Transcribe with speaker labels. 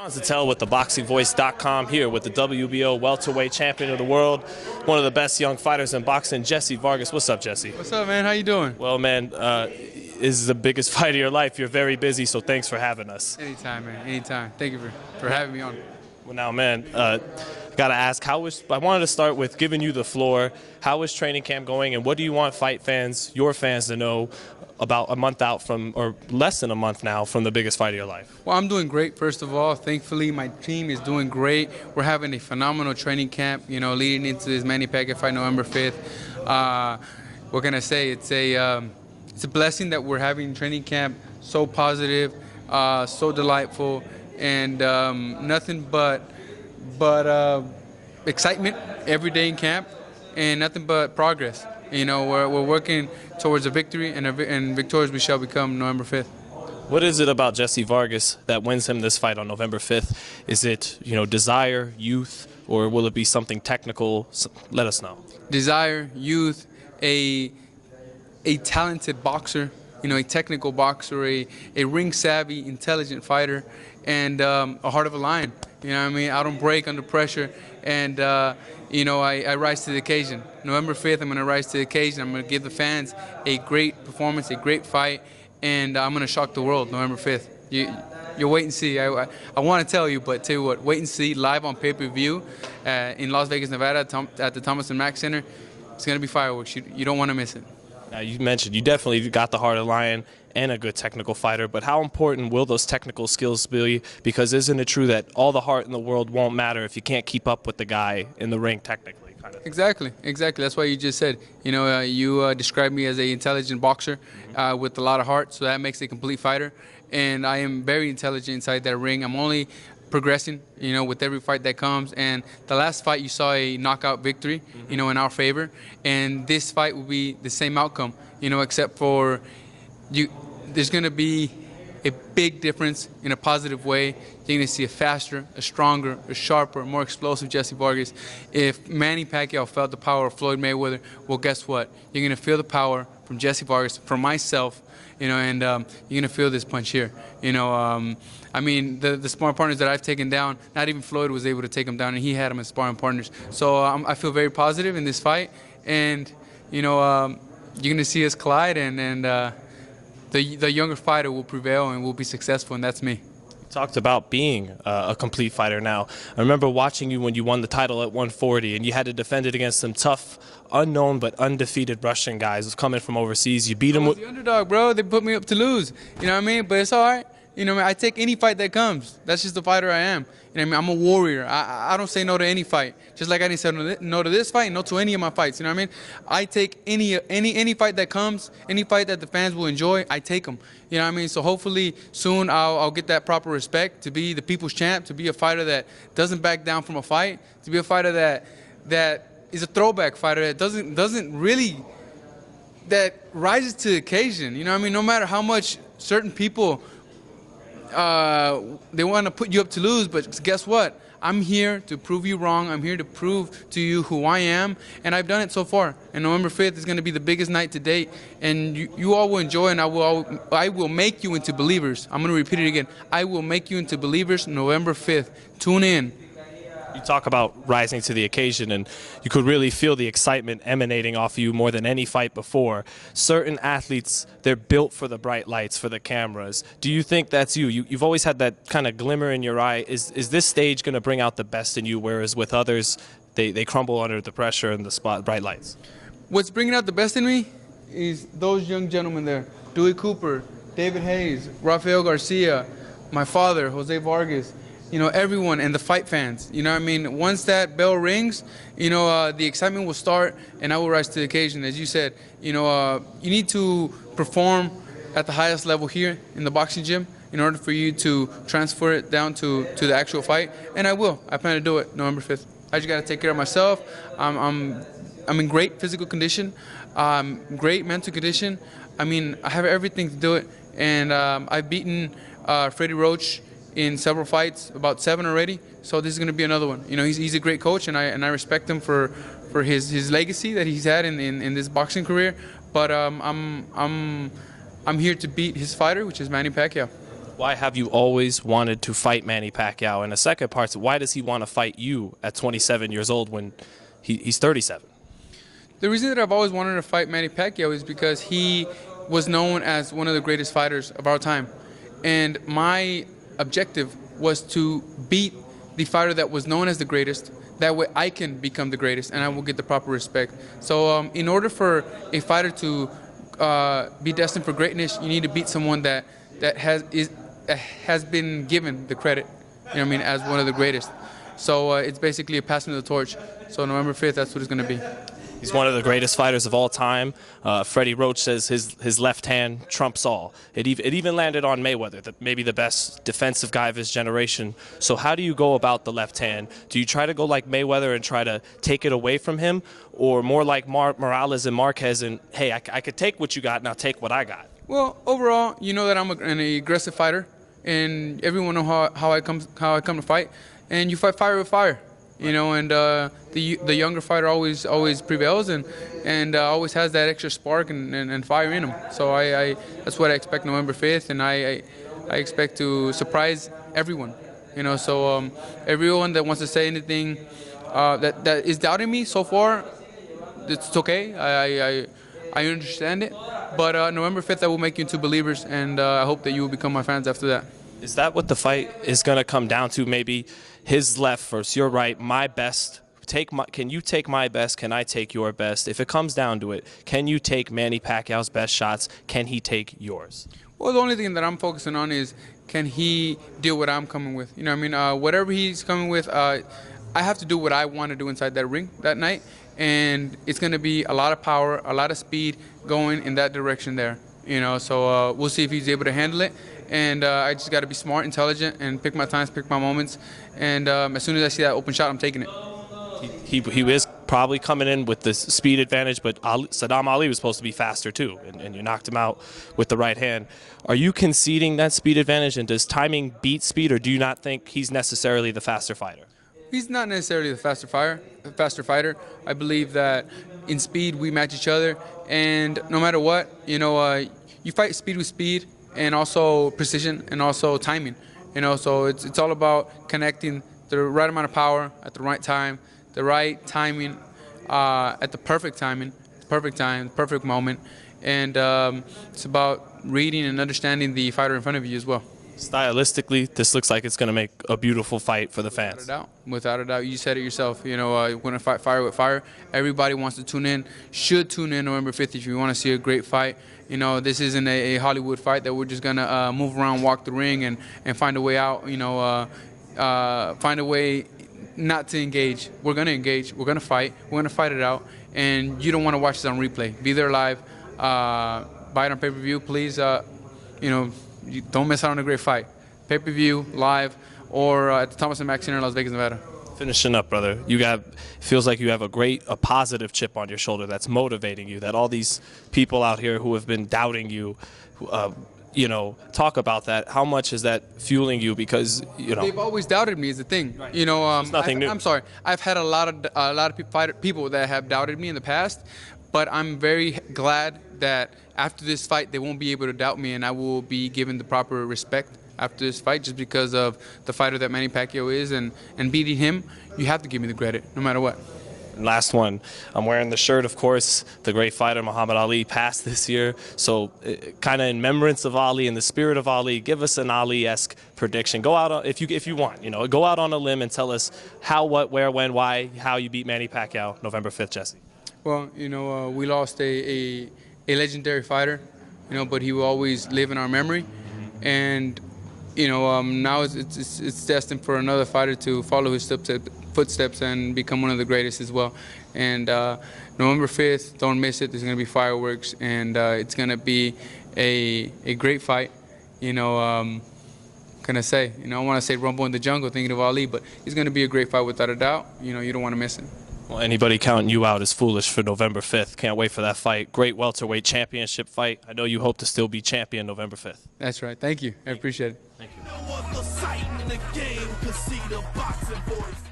Speaker 1: Tell with ThaBoxingvoice.com here with the WBO welterweight champion of the world, one of the best young fighters in boxing, Jessie Vargas. What's up, Jessie?
Speaker 2: What's up, man? How you doing?
Speaker 1: Well, man, this is the biggest fight of your life. You're very busy, so thanks for having us.
Speaker 2: Anytime, man. Anytime. Thank you for having me on.
Speaker 1: Well, now, man, gotta ask, I wanted to start with giving you the floor. How is training camp going, and what do you want fight fans, your fans, to know about a month out from, or less than a month now, from the biggest fight of your life?
Speaker 2: Well, I'm doing great, first of all. Thankfully, my team is doing great. We're having a phenomenal training camp, leading into this Manny Pacquiao fight November 5th. What can I say? It's a blessing that we're having training camp so positive, so delightful, and nothing but excitement every day in camp, and nothing but progress. We're working towards a victory, and victorious we shall become November 5th.
Speaker 1: What is it about Jessie Vargas that wins him this fight on November 5th? Is it, desire, youth, or will it be something technical? Let us know.
Speaker 2: Desire, youth, a talented boxer, a technical boxer, a ring-savvy, intelligent fighter, and a heart of a lion. I don't break under pressure, and I rise to the occasion. November 5th, I'm going to rise to the occasion. I'm going to give the fans a great performance, a great fight, and I'm going to shock the world November 5th. You wait and see. I want to tell you, but tell you what, wait and see, live on pay-per-view in Las Vegas, Nevada, at the Thomas & Mack Center. It's going to be fireworks. You don't want to miss it.
Speaker 1: Now, you mentioned you definitely got the heart of a lion and a good technical fighter, but how important will those technical skills be? Because isn't it true that all the heart in the world won't matter if you can't keep up with the guy in the ring technically? Kind of.
Speaker 2: Exactly. That's why you just said, you described me as an intelligent boxer with a lot of heart, so that makes a complete fighter. And I am very intelligent inside that ring. I'm only progressing, with every fight that comes. And the last fight, you saw a knockout victory, in our favor. And this fight will be the same outcome, except for there's going to be a big difference in a positive way. You're going to see a faster, a stronger, a sharper, more explosive Jessie Vargas. If Manny Pacquiao felt the power of Floyd Mayweather, well, guess what? You're going to feel the power from Jessie Vargas, from myself, and you're going to feel this punch here. The sparring partners that I've taken down, not even Floyd was able to take them down, and he had them as sparring partners. So I feel very positive in this fight, and you're going to see us collide, and the younger fighter will prevail and will be successful, and that's me.
Speaker 1: You talked about being a complete fighter now. I remember watching you when you won the title at 140, and you had to defend it against some tough, unknown but undefeated Russian guys coming from overseas. You beat them with
Speaker 2: the underdog, bro. They put me up to lose. But it's all right. I take any fight that comes. That's just the fighter I am. I'm a warrior. I don't say no to any fight. Just like I didn't say no to this fight, no to any of my fights. I take any fight that comes, any fight that the fans will enjoy, I take them. So hopefully soon I'll get that proper respect to be the people's champ, to be a fighter that doesn't back down from a fight, to be a fighter that is a throwback fighter that doesn't really, that rises to the occasion. No matter how much certain people they want to put you up to lose, but guess what? I'm here to prove you wrong. I'm here to prove to you who I am, and I've done it so far. And November 5th is going to be the biggest night to date, and you all will enjoy, and I will make you into believers. I'm going to repeat it again. I will make you into believers November 5th. Tune in.
Speaker 1: You talk about rising to the occasion, and you could really feel the excitement emanating off you more than any fight before. Certain athletes, they're built for the bright lights, for the cameras. Do you think that's you? You've always had that kind of glimmer in your eye. Is this stage going to bring out the best in you, whereas with others, they crumble under the pressure and the bright lights?
Speaker 2: What's bringing out the best in me is those young gentlemen there. Dewey Cooper, David Hayes, Rafael Garcia, my father, Jose Vargas. Everyone, and the fight fans. Once that bell rings, the excitement will start, and I will rise to the occasion. As you said, you need to perform at the highest level here in the boxing gym in order for you to transfer it down to the actual fight, and I will. I plan to do it November 5th. I just got to take care of myself. I'm in great physical condition, great mental condition. I have everything to do it, and I've beaten Freddie Roach in several fights, about 7 already. So this is going to be another one. He's a great coach, and I respect him for his legacy that he's had in this boxing career. But I'm here to beat his fighter, which is Manny Pacquiao.
Speaker 1: Why have you always wanted to fight Manny Pacquiao? And the second part, why does he want to fight you at 27 years old when he's 37?
Speaker 2: The reason that I've always wanted to fight Manny Pacquiao is because he was known as one of the greatest fighters of our time. And my objective was to beat the fighter that was known as the greatest. That way I can become the greatest and I will get the proper respect. So in order for a fighter to be destined for greatness, you need to beat someone that has been given the credit, you know what I mean, as one of the greatest. So it's basically a passing of the torch. So November 5th, that's what it's going to be.
Speaker 1: He's one of the greatest fighters of all time. Freddie Roach says his left hand trumps all. It even landed on Mayweather, maybe the best defensive guy of his generation. So how do you go about the left hand? Do you try to go like Mayweather and try to take it away from him, or more like Morales and Marquez and, hey, I could take what you got, now take what I got?
Speaker 2: Well, overall, you know that I'm an aggressive fighter, and everyone knows how I come to fight. And you fight fire with fire. You know, and the younger fighter always prevails and always has that extra spark and fire in him. So I that's what I expect November 5th, and I expect to surprise everyone. You know, so everyone that wants to say anything that is doubting me so far, it's okay. I understand it, but November 5th I will make you into believers, and I hope that you will become my fans after that.
Speaker 1: Is that what the fight is going to come down to? Maybe his left versus your right, my best. Can you take my best? Can I take your best? If it comes down to it, can you take Manny Pacquiao's best shots? Can he take yours?
Speaker 2: Well, the only thing that I'm focusing on is, can he deal with what I'm coming with? You know what I mean? Whatever he's coming with, I have to do what I want to do inside that ring that night, and it's going to be a lot of power, a lot of speed going in that direction there. You know, so we'll see if he's able to handle it. And I just got to be smart, intelligent, and pick my times, pick my moments. And as soon as I see that open shot, I'm taking it.
Speaker 1: He is probably coming in with this speed advantage, but Saddam Ali was supposed to be faster too, and you knocked him out with the right hand. Are you conceding that speed advantage, and does timing beat speed, or do you not think he's necessarily the faster fighter?
Speaker 2: He's not necessarily the faster fighter. I believe that in speed we match each other, and no matter what, you know, you fight speed with speed, and also precision, and also timing. You know, so it's all about connecting the right amount of power at the right time, the right timing, at the perfect timing, perfect moment, and it's about reading and understanding the fighter in front of you as well.
Speaker 1: Stylistically, this looks like it's going to make a beautiful fight for the fans.
Speaker 2: Without a doubt. You said it yourself. You know, you're going to fight fire with fire. Everybody wants to tune in, should tune in November 5th if you want to see a great fight. You know, this isn't a Hollywood fight that we're just going to move around, walk the ring, and find a way out, you know, find a way not to engage. We're going to engage. We're going to fight. We're going to fight it out. And you don't want to watch this on replay. Be there live. Buy it on pay-per-view, please. You know, don't miss out on a great fight. Pay-per-view, live, or at the Thomas & Mack Center in Las Vegas, Nevada.
Speaker 1: Finishing up, brother, feels like you have a positive chip on your shoulder that's motivating you, that all these people out here who have been doubting you, you know, talk about that. How much is that fueling you? Because, you know,
Speaker 2: they've always doubted me is the thing. Right. You know,
Speaker 1: it's nothing new.
Speaker 2: I'm sorry. I've had a lot of people that have doubted me in the past, but I'm very glad that after this fight they won't be able to doubt me, and I will be given the proper respect after this fight, just because of the fighter that Manny Pacquiao is, and beating him, you have to give me the credit, no matter what.
Speaker 1: And last one, I'm wearing the shirt, of course, the great fighter Muhammad Ali passed this year, so kind of in remembrance of Ali, in the spirit of Ali, give us an Ali-esque prediction. Go out, if you want, you know, go out on a limb and tell us how, what, where, when, why, how you beat Manny Pacquiao November 5th, Jesse.
Speaker 2: Well, you know, we lost a legendary fighter, you know, but he will always live in our memory, and you know, now it's destined for another fighter to follow his footsteps and become one of the greatest as well. And November 5th, don't miss it. There's going to be fireworks, and it's going to be a great fight. You know, can I say? You know, I want to say Rumble in the Jungle, thinking of Ali, but it's going to be a great fight without a doubt. You know, you don't want to miss it.
Speaker 1: Well, anybody counting you out is foolish for November 5th. Can't wait for that fight. Great welterweight championship fight. I know you hope to still be champion November 5th.
Speaker 2: That's right. Thank you. I appreciate it.
Speaker 1: Thank you.
Speaker 3: No other sight in the game could see the boxing voice.